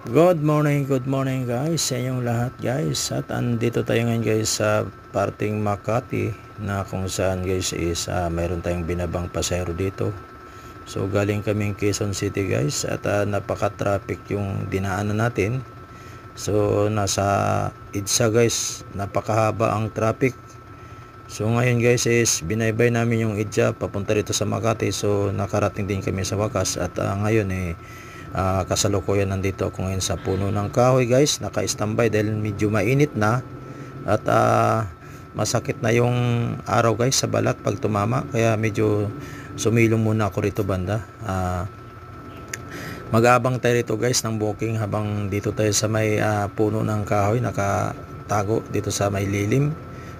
Good morning guys sa inyong lahat guys. At andito tayo ngayon guys sa parting Makati na kung saan guys is mayroon tayong binabang pasahero dito. So galing kaming Quezon City guys at napaka-traffic yung dinaanan natin. So nasa EDSA guys, napakahaba ang traffic. So ngayon guys is binaybay namin yung EDSA papunta dito sa Makati. So nakarating din kami sa wakas at ngayon kasalukuyan nandito ako ngayon sa puno ng kahoy guys, naka-standby dahil medyo mainit na at masakit na yung araw guys sa balat pag tumama, kaya medyo sumilong muna ako rito banda. Mag-aabang tayo rito guys ng booking habang dito tayo sa may puno ng kahoy, nakatago dito sa may lilim.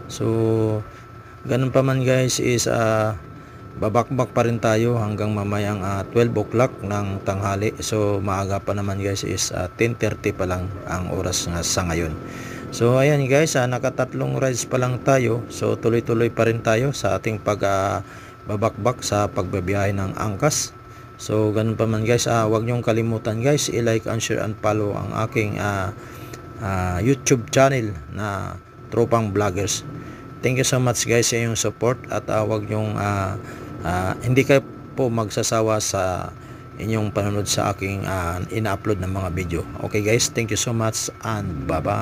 So ganun pa man guys is babakbak pa rin tayo hanggang mamayang 12 o'clock ng tanghali. So maaga pa naman guys is 10:30 pa lang ang oras sa ngayon. So ayan guys, nakatatlong rides pa lang tayo. So tuloy-tuloy pa rin tayo sa ating babakbak sa pagbabiyahe ng angkas. So ganun pa man guys, huwag nyong kalimutan guys i-like and share and follow ang aking YouTube channel na Tropang Vloggers. Thank you so much guys sa inyong support at huwag nyong hindi kayo po magsasawa sa inyong panonood sa aking ina-upload ng mga video. Okay guys, thank you so much and bye bye.